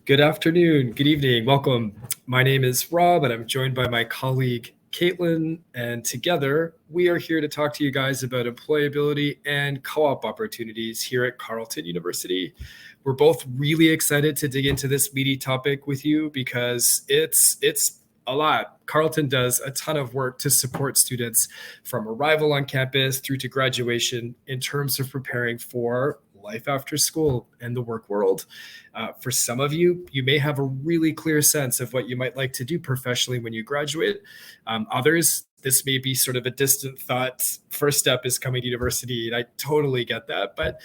Good afternoon, good evening, welcome. My name is Rob, and I'm joined by my colleague Caitlin, and together we are here to talk to you guys about employability and co-op opportunities here at Carleton University. We're both really excited to dig into this meaty topic with you because it's a lot. Carleton does a ton of work to support students from arrival on campus through to graduation in terms of preparing for life after school and the work world. For some of you, you may have a really clear sense of what you might like to do professionally when you graduate. Others, this may be sort of a distant thought. First step is coming to university, and I totally get that. But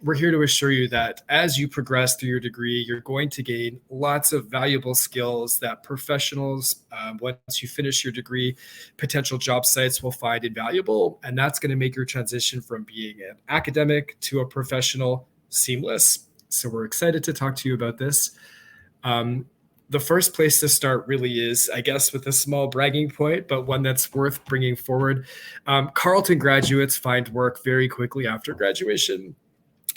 we're here to assure you that as you progress through your degree, you're going to gain lots of valuable skills that professionals, once you finish your degree, potential job sites will find invaluable. And that's going to make your transition from being an academic to a professional seamless. So we're excited to talk to you about this. The first place to start really is, I guess, with a small bragging point, but one that's worth bringing forward. Carleton graduates find work very quickly after graduation.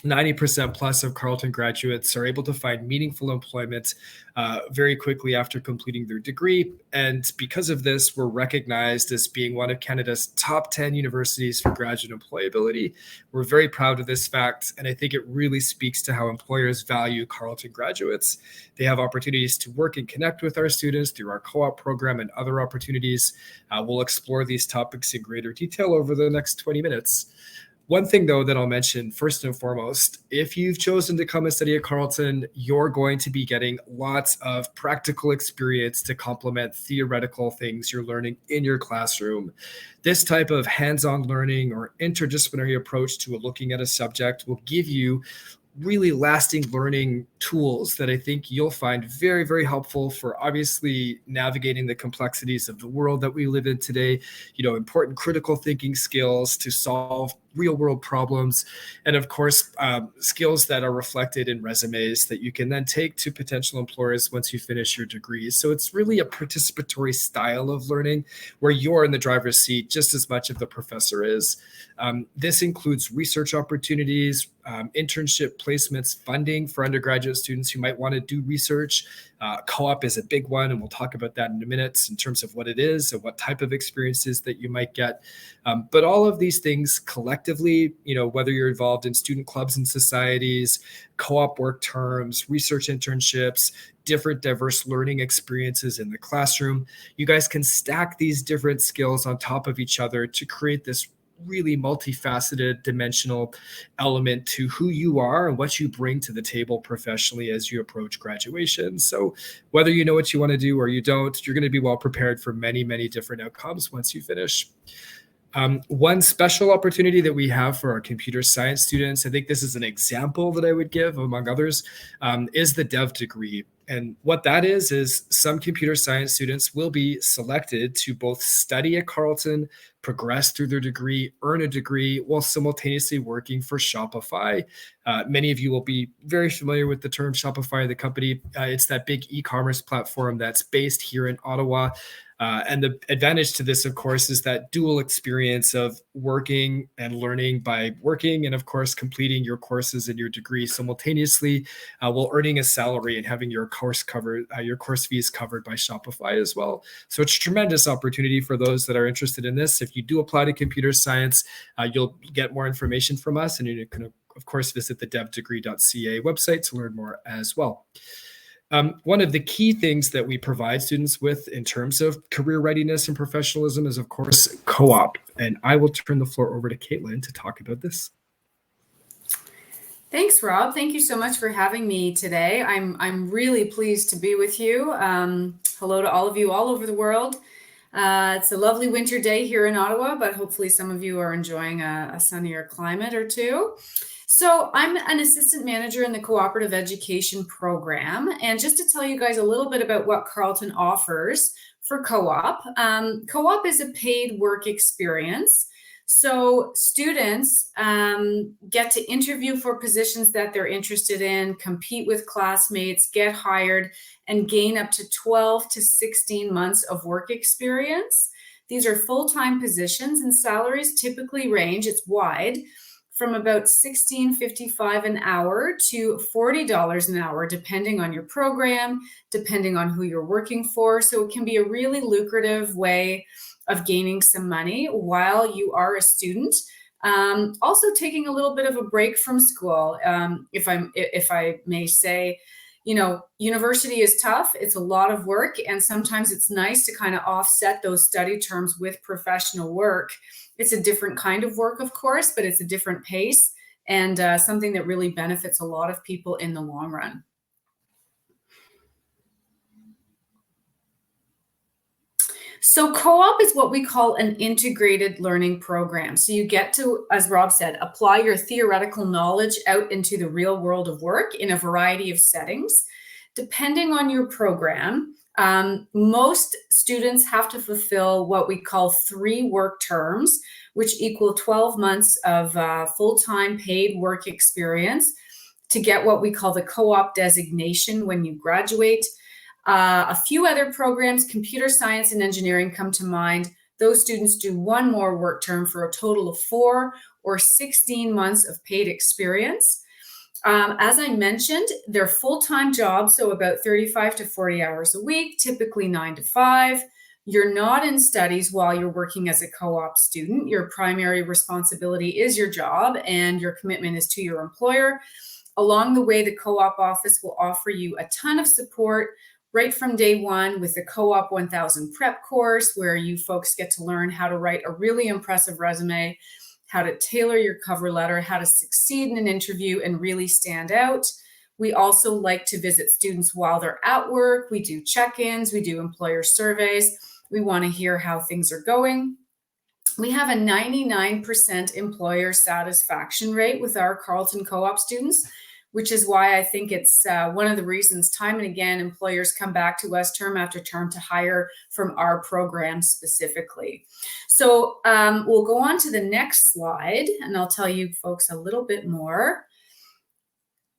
90% plus of Carleton graduates are able to find meaningful employment very quickly after completing their degree. And because of this, we're recognized as being one of Canada's top 10 universities for graduate employability. We're very proud of this fact, and I think it really speaks to how employers value Carleton graduates. They have opportunities to work and connect with our students through our co-op program and other opportunities. We'll explore these topics in greater detail over the next 20 minutes. One thing, though, that I'll mention first and foremost, if you've chosen to come and study at Carleton, you're going to be getting lots of practical experience to complement theoretical things you're learning in your classroom. This type of hands-on learning or interdisciplinary approach to looking at a subject will give you really lasting learning tools that I think you'll find very, very helpful for obviously navigating the complexities of the world that we live in today, important critical thinking skills to solve real world problems, and of course, skills that are reflected in resumes that you can then take to potential employers once you finish your degrees. So it's really a participatory style of learning where you're in the driver's seat just as much as the professor is. This includes research opportunities, internship placements, funding for undergraduate students who might want to do research. Co-op is a big one, and we'll talk about that in a minute in terms of what it is and what type of experiences that you might get. But all of these things collectively, whether you're involved in student clubs and societies, co-op work terms, research internships, different diverse learning experiences in the classroom, you guys can stack these different skills on top of each other to create this really multifaceted dimensional element to who you are and what you bring to the table professionally as you approach graduation. So whether you know what you want to do or you don't, you're going to be well prepared for many, many different outcomes once you finish. One special opportunity that we have for our computer science students, I think this is an example that I would give among others, is the dev degree. And what that is some computer science students will be selected to both study at Carleton, progress through their degree, earn a degree, while simultaneously working for Shopify. Many of you will be very familiar with the term Shopify, the company. It's that big e-commerce platform that's based here in Ottawa. And the advantage to this, of course, is that dual experience of working and learning by working and, of course, completing your courses and your degree simultaneously while earning a salary and having your course fees covered by Shopify as well. So it's a tremendous opportunity for those that are interested in this. If you do apply to computer science, you'll get more information from us, and you can, of course, visit the devdegree.ca website to learn more as well. One of the key things that we provide students with in terms of career readiness and professionalism is, of course, co-op. And I will turn the floor over to Caitlin to talk about this. Thanks, Rob. Thank you so much for having me today. I'm really pleased to be with you. Hello to all of you all over the world. It's a lovely winter day here in Ottawa, but hopefully some of you are enjoying a sunnier climate or two. So I'm an assistant manager in the cooperative education program. And just to tell you guys a little bit about what Carleton offers for co-op, co-op is a paid work experience. So students get to interview for positions that they're interested in, compete with classmates, get hired, and gain up to 12 to 16 months of work experience. These are full-time positions, and salaries typically range, it's wide, from about $16.55 an hour to $40 an hour, depending on your program, depending on who you're working for. So it can be a really lucrative way of gaining some money while you are a student. Also taking a little bit of a break from school. If I may say, university is tough. It's a lot of work, and sometimes it's nice to kind of offset those study terms with professional work. It's a different kind of work, of course, but it's a different pace, and something that really benefits a lot of people in the long run. So co-op is what we call an integrated learning program. So you get to, as Rob said, apply your theoretical knowledge out into the real world of work in a variety of settings. Depending on your program, most students have to fulfill what we call 3 work terms, which equal 12 months of full-time paid work experience to get what we call the co-op designation when you graduate. A few other programs, computer science and engineering, come to mind. Those students do 1 more work term for a total of 4 or 16 months of paid experience. As I mentioned, they're full-time jobs, so about 35 to 40 hours a week, typically 9 to 5. You're not in studies while you're working as a co-op student. Your primary responsibility is your job, and your commitment is to your employer. Along the way, the co-op office will offer you a ton of support right from day one with the Co-op 1000 prep course, where you folks get to learn how to write a really impressive resume, how to tailor your cover letter, how to succeed in an interview and really stand out. We also like to visit students while they're at work. We do check-ins, we do employer surveys. We want to hear how things are going. We have a 99% employer satisfaction rate with our Carleton Co-op students, which is why I think it's one of the reasons time and again employers come back to us term after term to hire from our program specifically. So we'll go on to the next slide, and I'll tell you folks a little bit more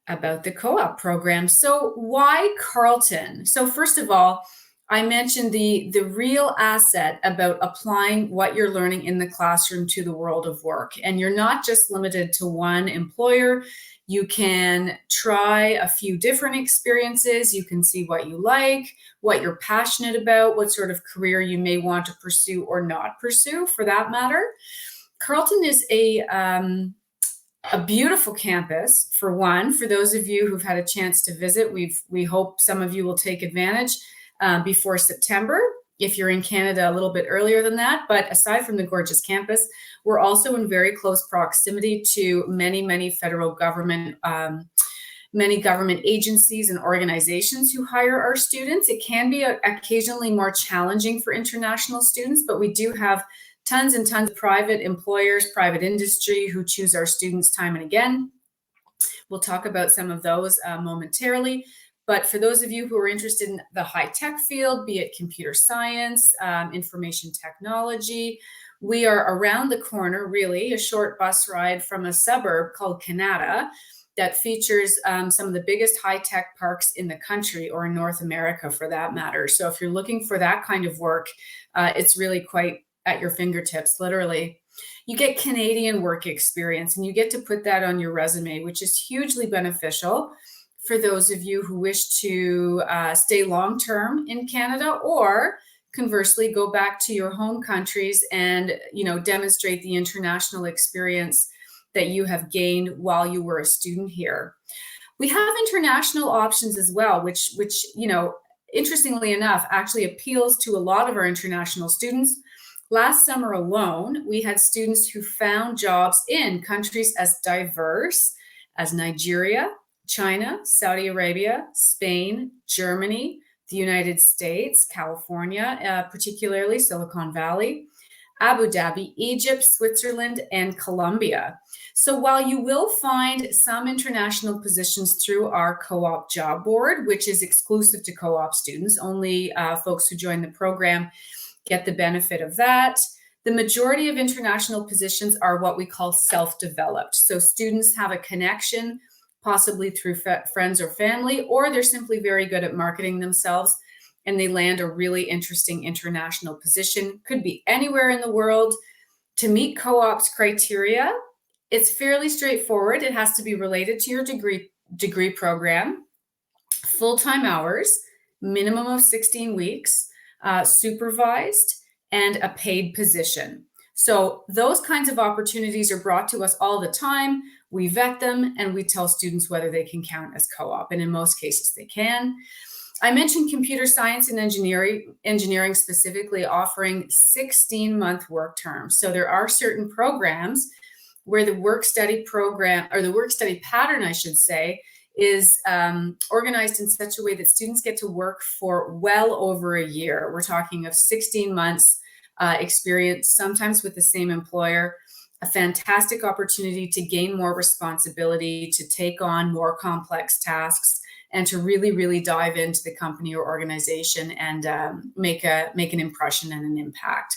about the co-op program. So why Carleton? So first of all, I mentioned the real asset about applying what you're learning in the classroom to the world of work. And you're not just limited to one employer. You can try a few different experiences. You can see what you like, what you're passionate about, what sort of career you may want to pursue or not pursue for that matter. Carleton is a beautiful campus, for one. For those of you who've had a chance to visit, we hope some of you will take advantage before September. If you're in Canada, a little bit earlier than that. But aside from the gorgeous campus, we're also in very close proximity to many federal government, many government agencies and organizations who hire our students. It can be occasionally more challenging for international students, but we do have tons and tons of private employers, private industry who choose our students time and again. We'll talk about some of those momentarily. But for those of you who are interested in the high-tech field, be it computer science, information technology, we are around the corner, really, a short bus ride from a suburb called Canada that features some of the biggest high-tech parks in the country, or in North America for that matter. So if you're looking for that kind of work, it's really quite at your fingertips, literally. You get Canadian work experience, and you get to put that on your resume, which is hugely beneficial for those of you who wish to stay long-term in Canada, or conversely go back to your home countries and demonstrate the international experience that you have gained while you were a student here. We have international options as well, which interestingly enough actually appeals to a lot of our international students. Last summer alone, we had students who found jobs in countries as diverse as Nigeria, China, Saudi Arabia, Spain, Germany, the United States, California, particularly Silicon Valley, Abu Dhabi, Egypt, Switzerland, and Colombia. So while you will find some international positions through our co-op job board, which is exclusive to co-op students, only folks who join the program get the benefit of that. The majority of international positions are what we call self-developed. So students have a connection, possibly through friends or family, or they're simply very good at marketing themselves, and they land a really interesting international position. Could be anywhere in the world. To meet co-op's criteria, It's fairly straightforward. It has to be related to your degree program, full-time hours, minimum of 16 weeks, supervised, and a paid position. So those kinds of opportunities are brought to us all the time. We vet them and we tell students whether they can count as co-op, and in most cases they can. I mentioned computer science and engineering specifically offering 16-month work terms. So there are certain programs where the work-study program, or the work-study pattern, I should say, is organized in such a way that students get to work for well over a year. We're talking of 16 months experience, sometimes with the same employer, a fantastic opportunity to gain more responsibility, to take on more complex tasks, and to really, really dive into the company or organization and make an impression and an impact.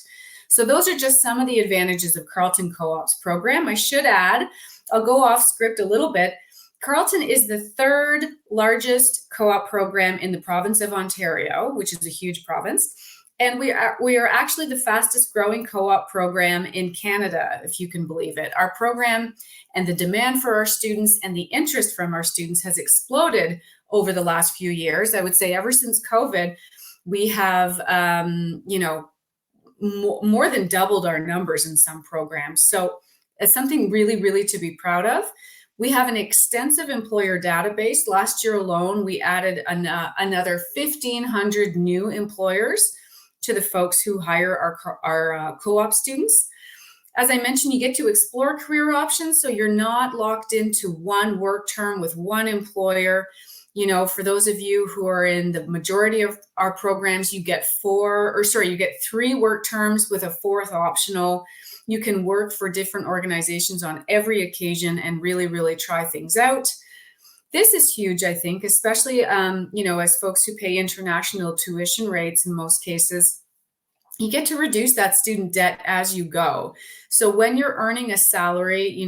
So those are just some of the advantages of Carleton Co-op's program. I should add, I'll go off script a little bit. Carleton is the third largest co-op program in the province of Ontario, which is a huge province. And we are actually the fastest growing co-op program in Canada, if you can believe it. Our program and the demand for our students and the interest from our students has exploded over the last few years. I would say ever since COVID, we have, more than doubled our numbers in some programs. So it's something really, really to be proud of. We have an extensive employer database. Last year alone, we added another 1,500 new employers to the folks who hire our co-op students. As I mentioned, you get to explore career options, so you're not locked into one work term with one employer. You know, for those of you who are in the majority of our programs, you get 3 work terms with a 4th optional. You can work for different organizations on every occasion and really, really try things out. This is huge, I think, especially, as folks who pay international tuition rates in most cases, you get to reduce that student debt as you go. So when you're earning a salary,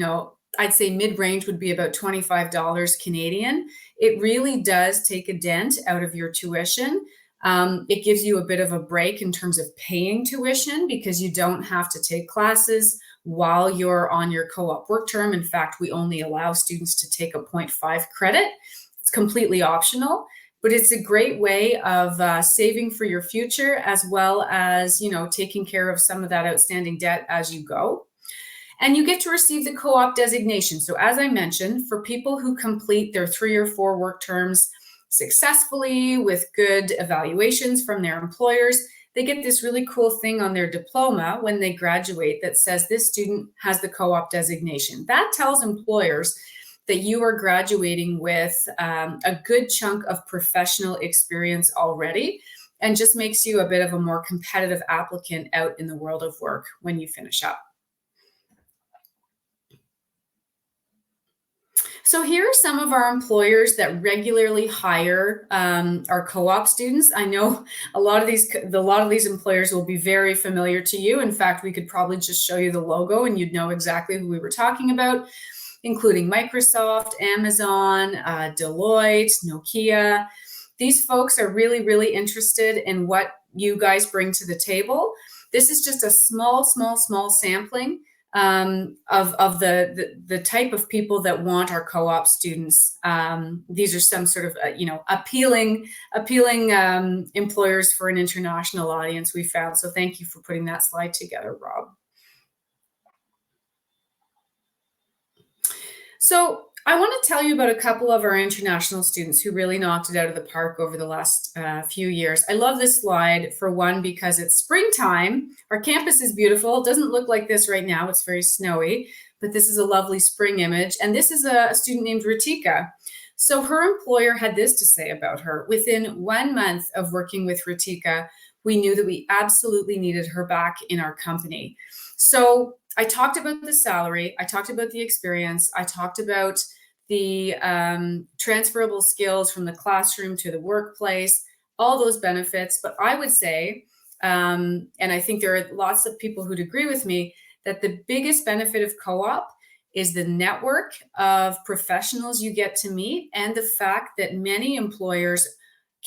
I'd say mid-range would be about $25 Canadian. It really does take a dent out of your tuition. It gives you a bit of a break in terms of paying tuition because you don't have to take classes while you're on your co-op work term. In fact, we only allow students to take a 0.5 credit. It's completely optional, but it's a great way of saving for your future as well as, taking care of some of that outstanding debt as you go. And you get to receive the co-op designation. So as I mentioned, for people who complete their 3 or 4 work terms successfully with good evaluations from their employers, they get this really cool thing on their diploma when they graduate that says this student has the co-op designation. That tells employers that you are graduating with a good chunk of professional experience already, and just makes you a bit of a more competitive applicant out in the world of work when you finish up. So here are some of our employers that regularly hire our co-op students. I know a lot of these employers will be very familiar to you. In fact, we could probably just show you the logo and you'd know exactly who we were talking about, including Microsoft, Amazon, Deloitte, Nokia. These folks are really, really interested in what you guys bring to the table. This is just a small sampling of the type of people that want our co-op students. These are some sort of appealing employers for an international audience we found. So thank you for putting that slide together, Rob. So I want to tell you about a couple of our international students who really knocked it out of the park over the last few years. I love this slide, for one, because it's springtime. Our campus is beautiful. It doesn't look like this right now. It's very snowy, but this is a lovely spring image. And this is a student named Ritika. So her employer had this to say about her. Within 1 month of working with Ritika, we knew that we absolutely needed her back in our company. So I talked about the salary, I talked about the experience, I talked about the transferable skills from the classroom to the workplace, all those benefits. But I would say, and I think there are lots of people who'd agree with me, that the biggest benefit of co-op is the network of professionals you get to meet, and the fact that many employers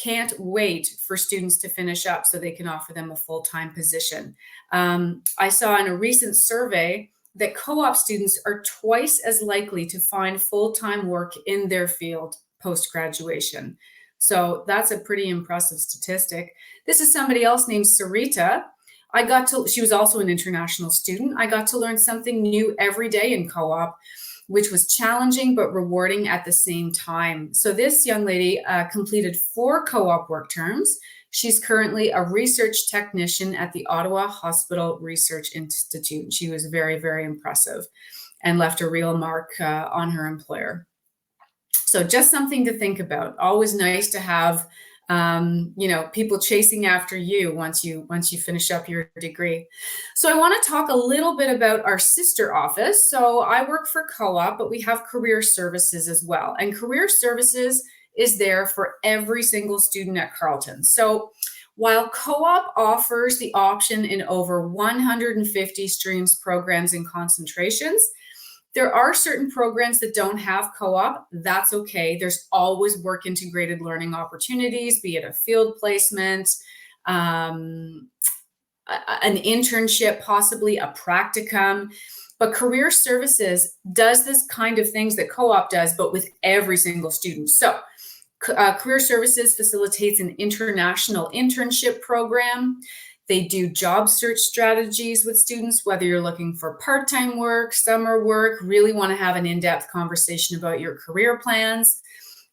can't wait for students to finish up so they can offer them a full-time position. I saw in a recent survey that co-op students are twice as likely to find full-time work in their field post-graduation. So that's a pretty impressive statistic. This is somebody else named Sarita. She was also an international student. I got to learn something new every day in co-op, which was challenging but rewarding at the same time. So this young lady completed 4 co-op work terms. She's currently a research technician at the Ottawa Hospital Research Institute. She was very, very impressive and left a real mark on her employer. So just something to think about. Always nice to have people chasing after you once you finish up your degree. So I want to talk a little bit about our sister office. So I work for Co-op, but we have career services as well. And career services is there for every single student at Carleton. So while Co-op offers the option in over 150 streams, programs, and concentrations, there are certain programs that don't have co-op. That's okay. There's always work integrated learning opportunities, be it a field placement, an internship, possibly a practicum. But career services does this kind of things that co-op does, but with every single student. So career services facilitates an international internship program. They do job search strategies with students, whether you're looking for part-time work, summer work, really want to have an in-depth conversation about your career plans.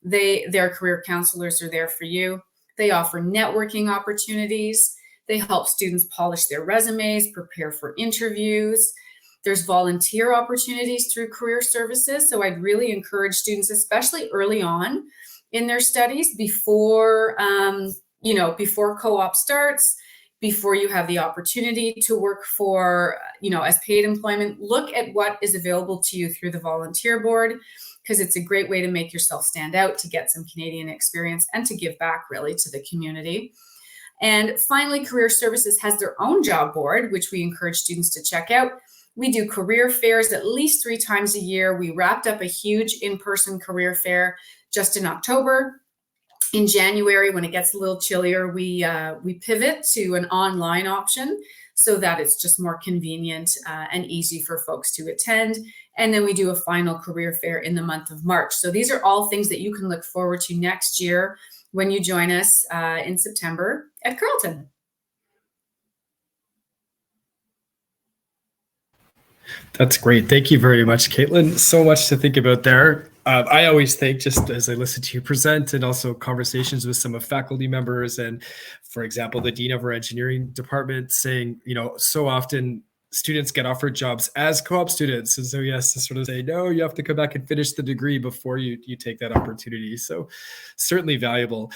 Their career counselors are there for you. They offer networking opportunities. They help students polish their resumes, prepare for interviews. There's volunteer opportunities through career services. So I'd really encourage students, especially early on in their studies, before co-op starts, before you have the opportunity to work for, as paid employment, look at what is available to you through the volunteer board, because it's a great way to make yourself stand out, to get some Canadian experience, and to give back really to the community. And finally, Career Services has their own job board, which we encourage students to check out. We do career fairs at least 3 times a year. We wrapped up a huge in-person career fair just in October. In January, when it gets a little chillier, we pivot to an online option so that it's just more convenient and easy for folks to attend. And then we do a final career fair in the month of March. So these are all things that you can look forward to next year when you join us in September at Carleton. That's great. Thank you very much, Caitlin. So much to think about there. I always think, just as I listen to you present, and also conversations with some of faculty members, and for example, the dean of our engineering department, saying, so often students get offered jobs as co-op students. And so he has to sort of say, no, you have to come back and finish the degree before you take that opportunity. So certainly valuable.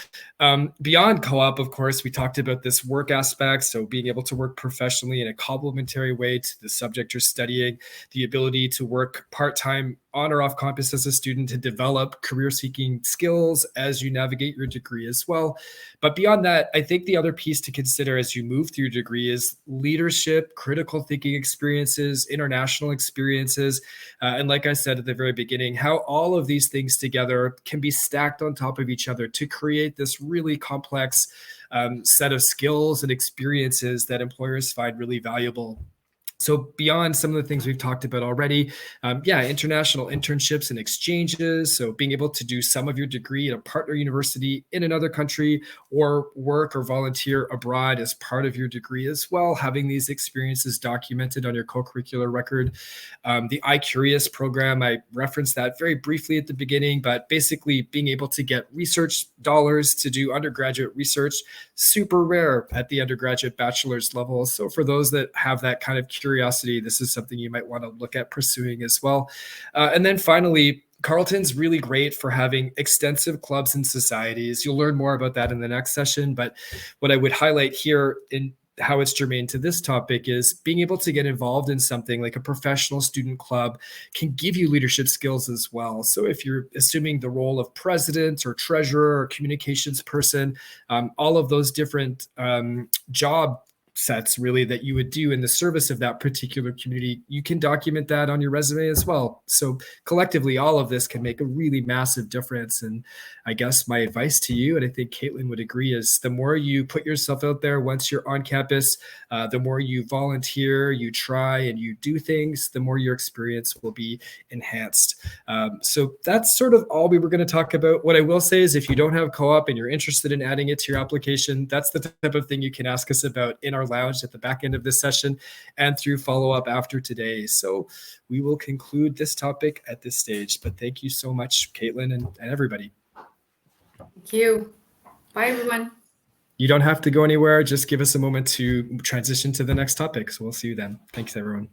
Beyond co-op, of course, we talked about this work aspect. So being able to work professionally in a complementary way to the subject you're studying, the ability to work part-time on or off campus as a student to develop career-seeking skills as you navigate your degree as well. But beyond that, I think the other piece to consider as you move through your degree is leadership, critical thinking experiences, international experiences, and like I said at the very beginning, how all of these things together can be stacked on top of each other to create this really complex set of skills and experiences that employers find really valuable. So beyond some of the things we've talked about already, international internships and exchanges. So being able to do some of your degree at a partner university in another country, or work or volunteer abroad as part of your degree as well, having these experiences documented on your co-curricular record. The iCurious program, I referenced that very briefly at the beginning, but basically being able to get research dollars to do undergraduate research, super rare at the undergraduate bachelor's level. So for those that have that kind of curiosity, this is something you might want to look at pursuing as well. And then finally, Carleton's really great for having extensive clubs and societies. You'll learn more about that in the next session. But what I would highlight here in how it's germane to this topic is being able to get involved in something like a professional student club can give you leadership skills as well. So if you're assuming the role of president or treasurer or communications person, all of those different job sets really that you would do in the service of that particular community, you can document that on your resume as well. So collectively, all of this can make a really massive difference. And I guess my advice to you, and I think Caitlin would agree, is the more you put yourself out there once you're on campus, the more you volunteer, you try, and you do things, the more your experience will be enhanced. So that's sort of all we were going to talk about. What I will say is if you don't have co-op and you're interested in adding it to your application, that's the type of thing you can ask us about in our lounge at the back end of this session and through follow-up after today. So we will conclude this topic at this stage. But thank you so much, Caitlin, and everybody. Thank you. Bye, everyone. You don't have to go anywhere. Just give us a moment to transition to the next topic. So we'll see you then. Thanks, everyone.